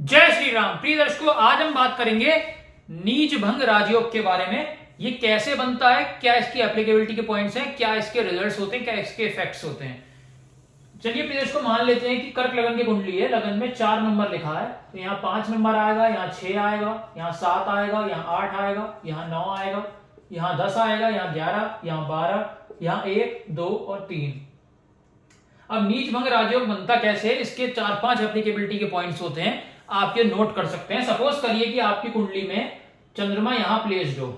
जय श्री राम। प्रिय दर्शकों, आज हम बात करेंगे नीच भंग राजयोग के बारे में। ये कैसे बनता है, क्या इसकी एप्लीकेबिलिटी के पॉइंट्स हैं, क्या इसके रिजल्ट्स होते हैं, क्या इसके इफेक्ट्स होते हैं। चलिए प्रिय दर्शकों, मान लेते हैं कि कर्क लगन की कुंडली है, लगन में 4 नंबर लिखा है, तो यहाँ 5 नंबर आएगा, यहाँ 6 आएगा, यहाँ 7 आएगा, यहाँ 8 आएगा, यहाँ 9 आएगा, यहाँ 10 आएगा, यहाँ 11, यहाँ 12, यहाँ 1, 2 और 3। अब नीच भंग राजयोग बनता कैसे है, इसके 4-5 एप्लीकेबिलिटी के पॉइंट्स होते हैं, आप ये नोट कर सकते हैं। सपोज करिए कि आपकी कुंडली में चंद्रमा यहां प्लेस्ड हो,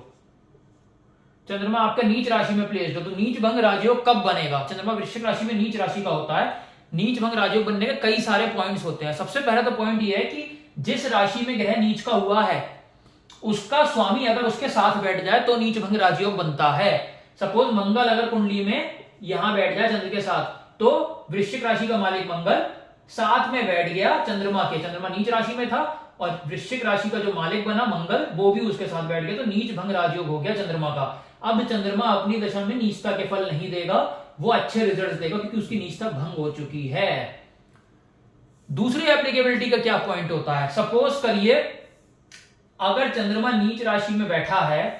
चंद्रमा आपका नीच राशि में प्लेस्ड हो, तो नीच भंग राजयोग कब बनेगा। चंद्रमा वृश्चिक राशि में नीच राशि का होता है। नीच भंग राजयोग बनने के कई सारे पॉइंट्स होते हैं। सबसे पहला तो पॉइंट ये है कि जिस राशि में ग्रह नीच का हुआ है उसका स्वामी अगर उसके साथ बैठ जाए तो नीच भंग राजयोग बनता है। सपोज मंगल अगर कुंडली में यहां बैठ जाए चंद्र के साथ, तो वृश्चिक राशि का मालिक मंगल साथ में बैठ गया चंद्रमा के, चंद्रमा नीच राशि में था और वृश्चिक राशि का जो मालिक बना मंगल वो भी उसके साथ बैठ गया, तो नीच भंग राजयोग हो गया चंद्रमा का। अब चंद्रमा अपनी दशा में नीचता के फल नहीं देगा, वो अच्छे रिजल्ट देगा क्योंकि उसकी नीचता भंग हो चुकी है। दूसरी एप्लीकेबिलिटी का क्या पॉइंट होता है, सपोज करिए अगर चंद्रमा नीच राशि में बैठा है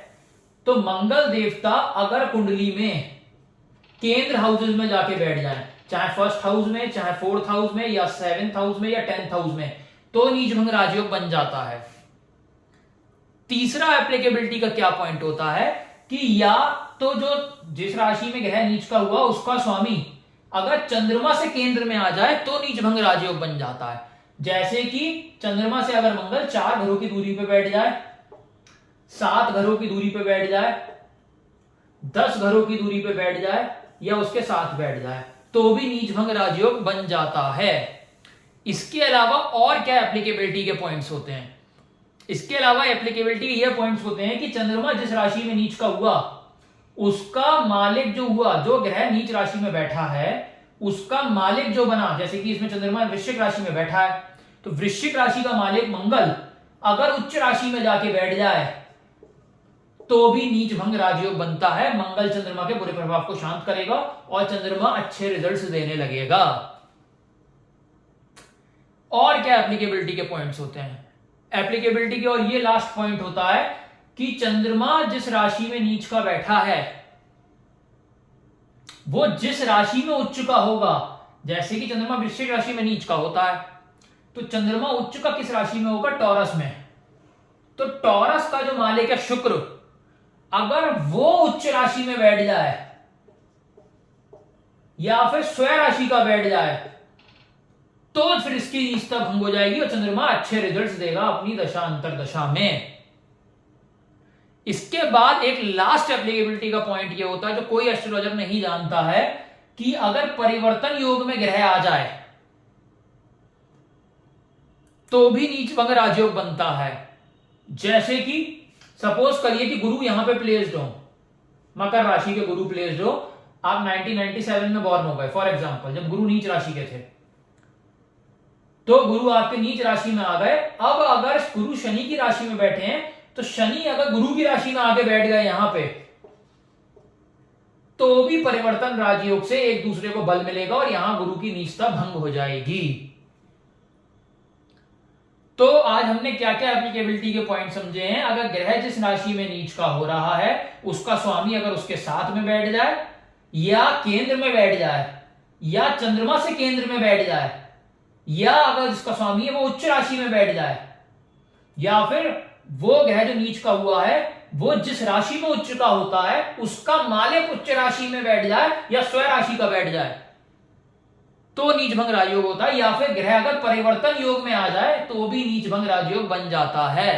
तो मंगल देवता अगर कुंडली में केंद्र हाउसेज में जाके बैठ जाए, चाहे फर्स्ट हाउस में, चाहे फोर्थ हाउस में, या 7th हाउस में, या 10th हाउस में, तो नीच भंग राजयोग बन जाता है। तीसरा एप्लीकेबिलिटी का क्या पॉइंट होता है कि या तो जो जिस राशि में ग्रह नीच का हुआ उसका स्वामी अगर चंद्रमा से केंद्र में आ जाए तो नीच भंग राजयोग बन जाता है। जैसे कि चंद्रमा से अगर मंगल 4 घरों की दूरी पे बैठ जाए, 7 घरों की दूरी पे बैठ जाए, 10 घरों की दूरी पे बैठ जाए, या उसके साथ बैठ जाए, तो भी नीच भंग राजयोग बन जाता है। इसके अलावा और क्या एप्लीकेबिलिटी के पॉइंट्स होते हैं, इसके अलावा एप्लीकेबिलिटी के ये पॉइंट्स होते हैं कि चंद्रमा जिस राशि में नीच का हुआ उसका मालिक जो हुआ, जो ग्रह नीच राशि में बैठा है उसका मालिक जो बना, जैसे कि इसमें चंद्रमा वृश्चिक राशि में बैठा है, तो वृश्चिक राशि का मालिक मंगल अगर उच्च राशि में जाके बैठ जाए तो भी नीच भंग राजयोग बनता है। मंगल चंद्रमा के बुरे प्रभाव को शांत करेगा और चंद्रमा अच्छे रिजल्ट्स देने लगेगा। और क्या एप्लीकेबिलिटी के पॉइंट्स होते हैं, एप्लीकेबिलिटी के और ये लास्ट पॉइंट होता है कि चंद्रमा जिस राशि में नीच का बैठा है वो जिस राशि में उच्च का होगा, जैसे कि चंद्रमा वृश्चिक राशि में नीच का होता है, तो चंद्रमा उच्च का किस राशि में होगा, टॉरस में। तो टॉरस का जो मालिक है शुक्र, अगर वो उच्च राशि में बैठ जाए या फिर स्वयं राशि का बैठ जाए तो फिर इसकी नीचता भंग हो जाएगी और चंद्रमा अच्छे रिजल्ट्स देगा अपनी दशा अंतरदशा में। इसके बाद एक लास्ट एप्लीकेबिलिटी का पॉइंट यह होता है जो कोई एस्ट्रोलॉजर नहीं जानता है कि अगर परिवर्तन योग में ग्रह आ जाए तो भी नीच भंग राजयोग बनता है। जैसे कि सपोज करिए कि गुरु यहां पे प्लेस्ड हो, मकर राशि के गुरु प्लेस्ड हो, आप 1997 में बॉर्न हो गए फॉर एग्जांपल, जब गुरु नीच राशि के थे, तो गुरु आपके नीच राशि में आ गए। अब अगर गुरु शनि की राशि में बैठे हैं तो शनि अगर गुरु की राशि में आके बैठ गए यहां पे, तो भी परिवर्तन राजयोग से एक दूसरे को बल मिलेगा और यहां गुरु की नीचता भंग हो जाएगी। तो आज हमने क्या क्या एप्लीकेबिलिटी के पॉइंट समझे हैं। अगर ग्रह जिस राशि में नीच का हो रहा है उसका स्वामी अगर उसके साथ में बैठ जाए, या केंद्र में बैठ जाए, या चंद्रमा से केंद्र में बैठ जाए, या अगर जिसका स्वामी है वो उच्च राशि में बैठ जाए, या फिर वो ग्रह जो नीच का हुआ है वो जिस राशि में उच्च का होता है उसका मालिक उच्च राशि में बैठ जाए या स्वयं राशि का बैठ जाए, तो नीच भंग राजयोग होता है। या फिर ग्रह अगर परिवर्तन योग में आ जाए तो भी नीच भंग राजयोग बन जाता है।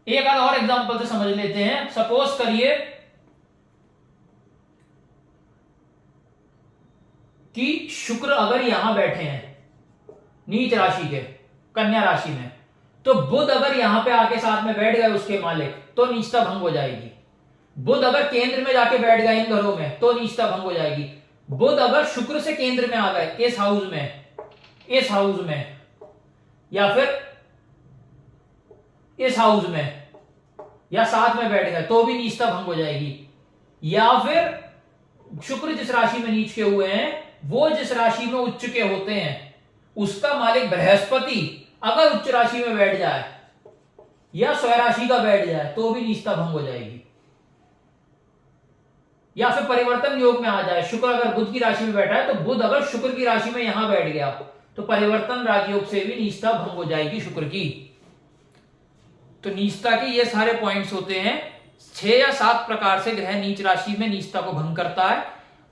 एक आध और एग्जांपल से समझ लेते हैं। सपोज करिए कि शुक्र अगर यहां बैठे हैं नीच राशि के कन्या राशि में, तो बुध अगर यहां पे आके साथ में बैठ गए उसके मालिक, तो नीचता भंग हो जाएगी। बुध अगर केंद्र में जाके बैठ गए इन घरों में तो नीचता भंग हो जाएगी। बुध अगर शुक्र से केंद्र में आ गए इस हाउस में, या फिर इस हाउस में, या साथ में बैठ गए तो भी नीचता भंग हो जाएगी। या फिर शुक्र जिस राशि में नीच के हुए हैं वो जिस राशि में उच्च के होते हैं उसका मालिक बृहस्पति अगर उच्च राशि में बैठ जाए या स्वराशि का बैठ जाए तो भी नीचता भंग हो जाएगी। या फिर परिवर्तन योग में आ जाए, शुक्र अगर बुध की राशि में बैठा है तो बुध अगर शुक्र की राशि में यहां बैठ गया तो परिवर्तन राजयोग से भी नीचता भंग हो जाएगी शुक्र की। तो नीचता के ये सारे पॉइंट्स होते हैं। 6 या 7 प्रकार से ग्रह नीच राशि में नीचता को भंग करता है।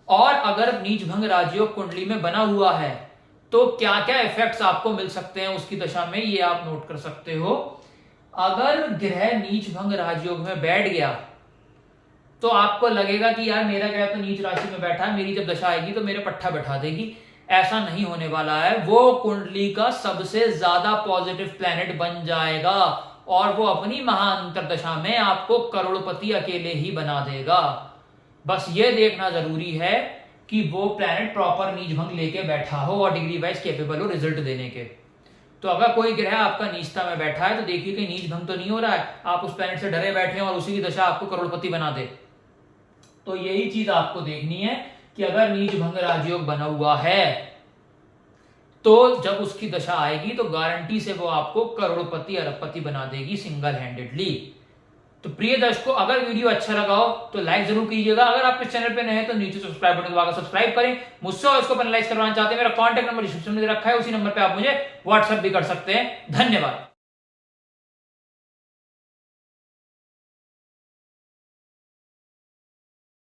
और अगर नीच भंग राजयोग कुंडली में बना हुआ है तो क्या क्या इफेक्ट्स आपको मिल सकते हैं उसकी दशा में, ये आप नोट कर सकते हो। अगर ग्रह नीच भंग राजयोग में बैठ गया तो आपको लगेगा कि यार मेरा ग्रह तो नीच राशि में बैठा है, मेरी जब दशा आएगी तो मेरे पट्टा बैठा देगी। ऐसा नहीं होने वाला है। वो कुंडली का सबसे ज्यादा पॉजिटिव प्लैनेट बन जाएगा और वो अपनी महाअंतर दशा में आपको करोड़पति अकेले ही बना देगा। बस ये देखना जरूरी है कि वो प्लैनेट प्रॉपर नीच भंग लेके बैठा हो और डिग्री वाइज कैपेबल हो रिजल्ट देने के। तो अगर कोई ग्रह आपका नीचता में बैठा है तो देखिए कि नीच भंग तो नहीं हो रहा है, आप उस प्लैनेट से डरे बैठे हैं और उसी की दशा आपको करोड़पति बना दे। तो यही चीज आपको देखनी है कि अगर नीच भंग राजयोग बना हुआ है तो जब उसकी दशा आएगी तो गारंटी से वो आपको करोड़पति अरबपति बना देगी सिंगल हैंडेडली। तो प्रिय दर्शकों, अगर वीडियो अच्छा लगा हो तो लाइक जरूर कीजिएगा। अगर आप इस चैनल पे नए हैं तो नीचे सब्सक्राइब बटन दबाकर सब्सक्राइब करें। मुझसे और इसको पेनलाइज करवाना चाहते हैं, मेरा कॉन्टैक्ट नंबर डिस्क्रिप्शन में रखा है, उसी नंबर पे आप मुझे व्हाट्सएप भी कर सकते हैं। धन्यवाद।